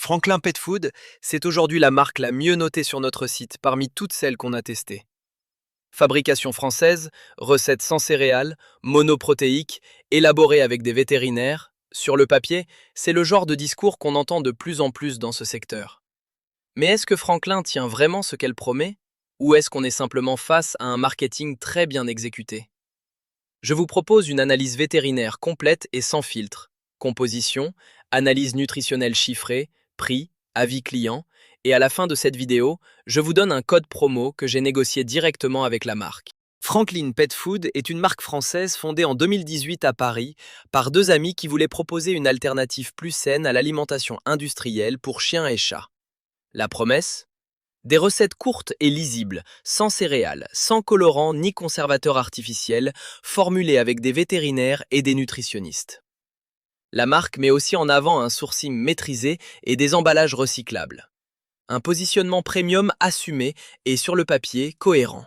Franklin Pet Food, c'est aujourd'hui la marque la mieux notée sur notre site parmi toutes celles qu'on a testées. Fabrication française, recettes sans céréales, monoprotéiques, élaborées avec des vétérinaires. Sur le papier, c'est le genre de discours qu'on entend de plus en plus dans ce secteur. Mais est-ce que Franklin tient vraiment ce qu'elle promet? Ou est-ce qu'on est simplement face à un marketing très bien exécuté? Je vous propose une analyse vétérinaire complète et sans filtre. Composition, analyse nutritionnelle chiffrée, prix, avis client, et à la fin de cette vidéo, je vous donne un code promo que j'ai négocié directement avec la marque. Franklin Pet Food est une marque française fondée en 2018 à Paris par deux amis qui voulaient proposer une alternative plus saine à l'alimentation industrielle pour chiens et chats. La promesse? Des recettes courtes et lisibles, sans céréales, sans colorants ni conservateurs artificiels, formulées avec des vétérinaires et des nutritionnistes. La marque met aussi en avant un sourcing maîtrisé et des emballages recyclables. Un positionnement premium assumé et sur le papier cohérent.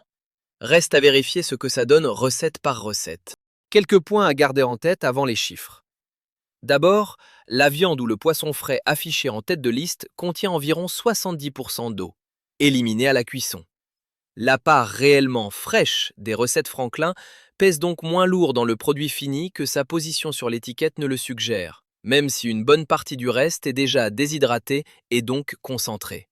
Reste à vérifier ce que ça donne recette par recette. Quelques points à garder en tête avant les chiffres. D'abord, la viande ou le poisson frais affiché en tête de liste contient environ 70% d'eau, éliminée à la cuisson. La part réellement fraîche des recettes Franklin pèse donc moins lourd dans le produit fini que sa position sur l'étiquette ne le suggère, même si une bonne partie du reste est déjà déshydratée et donc concentrée.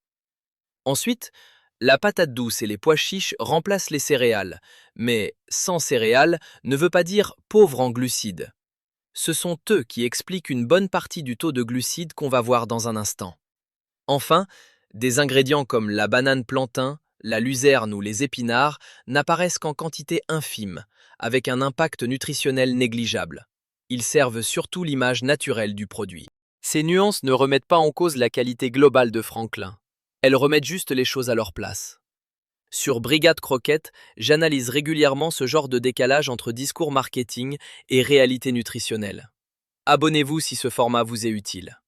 Ensuite, la patate douce et les pois chiches remplacent les céréales, mais sans céréales ne veut pas dire pauvre en glucides. Ce sont eux qui expliquent une bonne partie du taux de glucides qu'on va voir dans un instant. Enfin, des ingrédients comme la banane plantain, la luzerne ou les épinards n'apparaissent qu'en quantité infime, avec un impact nutritionnel négligeable. Ils servent surtout l'image naturelle du produit. Ces nuances ne remettent pas en cause la qualité globale de Franklin. Elles remettent juste les choses à leur place. Sur Brigade Croquette, j'analyse régulièrement ce genre de décalage entre discours marketing et réalité nutritionnelle. Abonnez-vous si ce format vous est utile.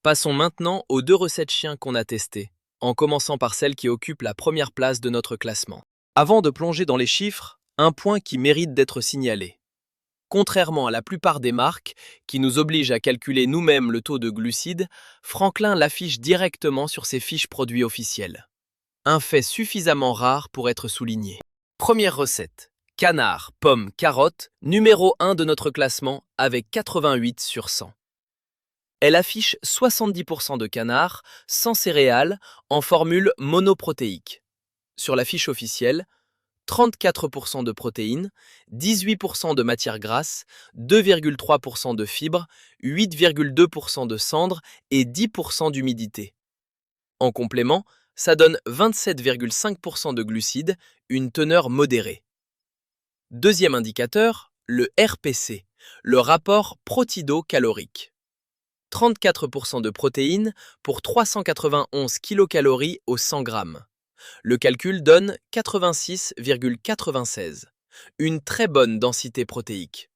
Passons maintenant aux deux recettes chiens qu'on a testées, en commençant par celle qui occupe la première place de notre classement. Avant de plonger dans les chiffres, un point qui mérite d'être signalé. Contrairement à la plupart des marques, qui nous obligent à calculer nous-mêmes le taux de glucides, Franklin l'affiche directement sur ses fiches produits officielles. Un fait suffisamment rare pour être souligné. Première recette. Canard, pomme, carotte, numéro 1 de notre classement avec 88 sur 100. Elle affiche 70% de canard, sans céréales, en formule monoprotéique. Sur la fiche officielle, 34% de protéines, 18% de matière grasse, 2,3% de fibres, 8,2% de cendres et 10% d'humidité. En complément, ça donne 27,5% de glucides, une teneur modérée. Deuxième indicateur, le RPC, le rapport protido-calorique. 34% de protéines pour 391 kilocalories au 100 grammes. Le calcul donne 86,96, une très bonne densité protéique.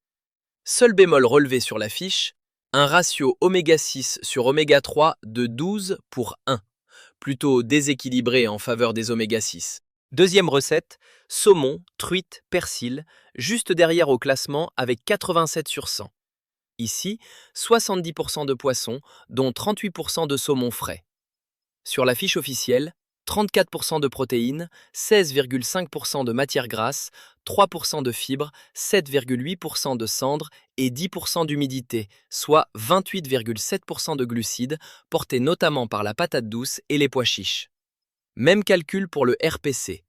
Seul bémol relevé sur la fiche, un ratio oméga 6 sur oméga 3 de 12 pour 1, plutôt déséquilibré en faveur des oméga 6. Deuxième recette, saumon, truite, persil, juste derrière au classement avec 87 sur 100. Ici, 70% de poissons, dont 38% de saumon frais. Sur la fiche officielle, 34% de protéines, 16,5% de matière grasse, 3% de fibres, 7,8% de cendres et 10% d'humidité, soit 28,7% de glucides, portés notamment par la patate douce et les pois chiches. Même calcul pour le RPC.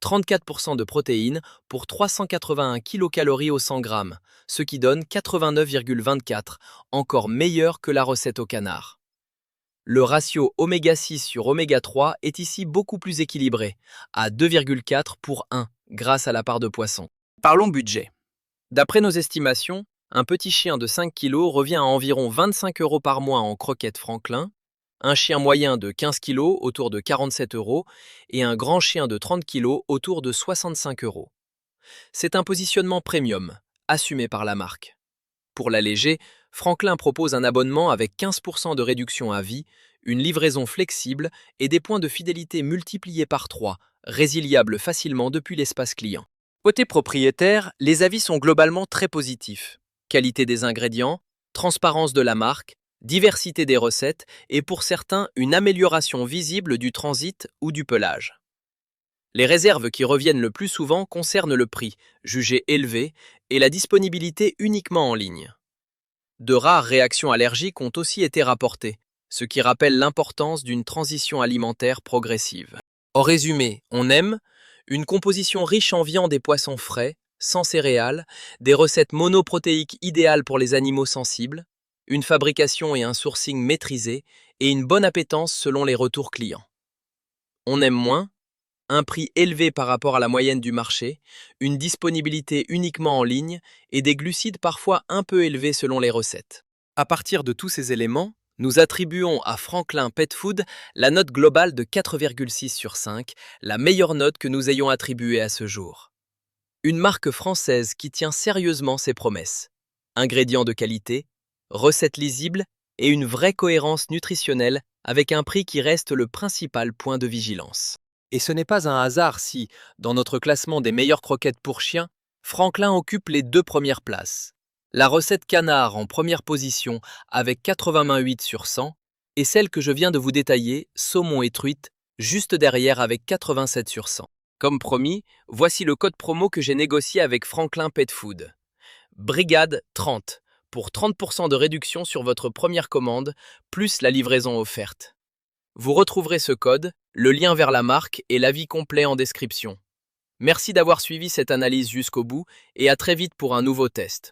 34% de protéines pour 381 kilocalories au 100 grammes, ce qui donne 89,24, encore meilleur que la recette au canard. Le ratio oméga 6 sur oméga 3 est ici beaucoup plus équilibré, à 2,4 pour 1, grâce à la part de poisson. Parlons budget. D'après nos estimations, un petit chien de 5 kg revient à environ 25 € par mois en croquettes Franklin, un chien moyen de 15 kg autour de 47 € et un grand chien de 30 kg autour de 65 €. C'est un positionnement premium, assumé par la marque. Pour l'alléger, Franklin propose un abonnement avec 15% de réduction à vie, une livraison flexible et des points de fidélité multipliés par 3, résiliables facilement depuis l'espace client. Côté propriétaire, les avis sont globalement très positifs. Qualité des ingrédients, transparence de la marque, diversité des recettes et pour certains une amélioration visible du transit ou du pelage. Les réserves qui reviennent le plus souvent concernent le prix, jugé élevé, et la disponibilité uniquement en ligne. De rares réactions allergiques ont aussi été rapportées, ce qui rappelle l'importance d'une transition alimentaire progressive. En résumé, on aime une composition riche en viande et poissons frais, sans céréales, des recettes monoprotéiques idéales pour les animaux sensibles, une fabrication et un sourcing maîtrisés et une bonne appétence selon les retours clients. On aime moins un prix élevé par rapport à la moyenne du marché, une disponibilité uniquement en ligne et des glucides parfois un peu élevés selon les recettes. À partir de tous ces éléments, nous attribuons à Franklin Pet Food la note globale de 4,6 sur 5, la meilleure note que nous ayons attribuée à ce jour. Une marque française qui tient sérieusement ses promesses. Ingrédients de qualité, recettes lisibles et une vraie cohérence nutritionnelle avec un prix qui reste le principal point de vigilance. Et ce n'est pas un hasard si, dans notre classement des meilleures croquettes pour chiens, Franklin occupe les 2 premières places. La recette canard en première position avec 88 sur 100 et celle que je viens de vous détailler, saumon et truite, juste derrière avec 87 sur 100. Comme promis, voici le code promo que j'ai négocié avec Franklin Pet Food. Brigade 30 pour 30% de réduction sur votre première commande, plus la livraison offerte. Vous retrouverez ce code, le lien vers la marque et l'avis complet en description. Merci d'avoir suivi cette analyse jusqu'au bout et à très vite pour un nouveau test.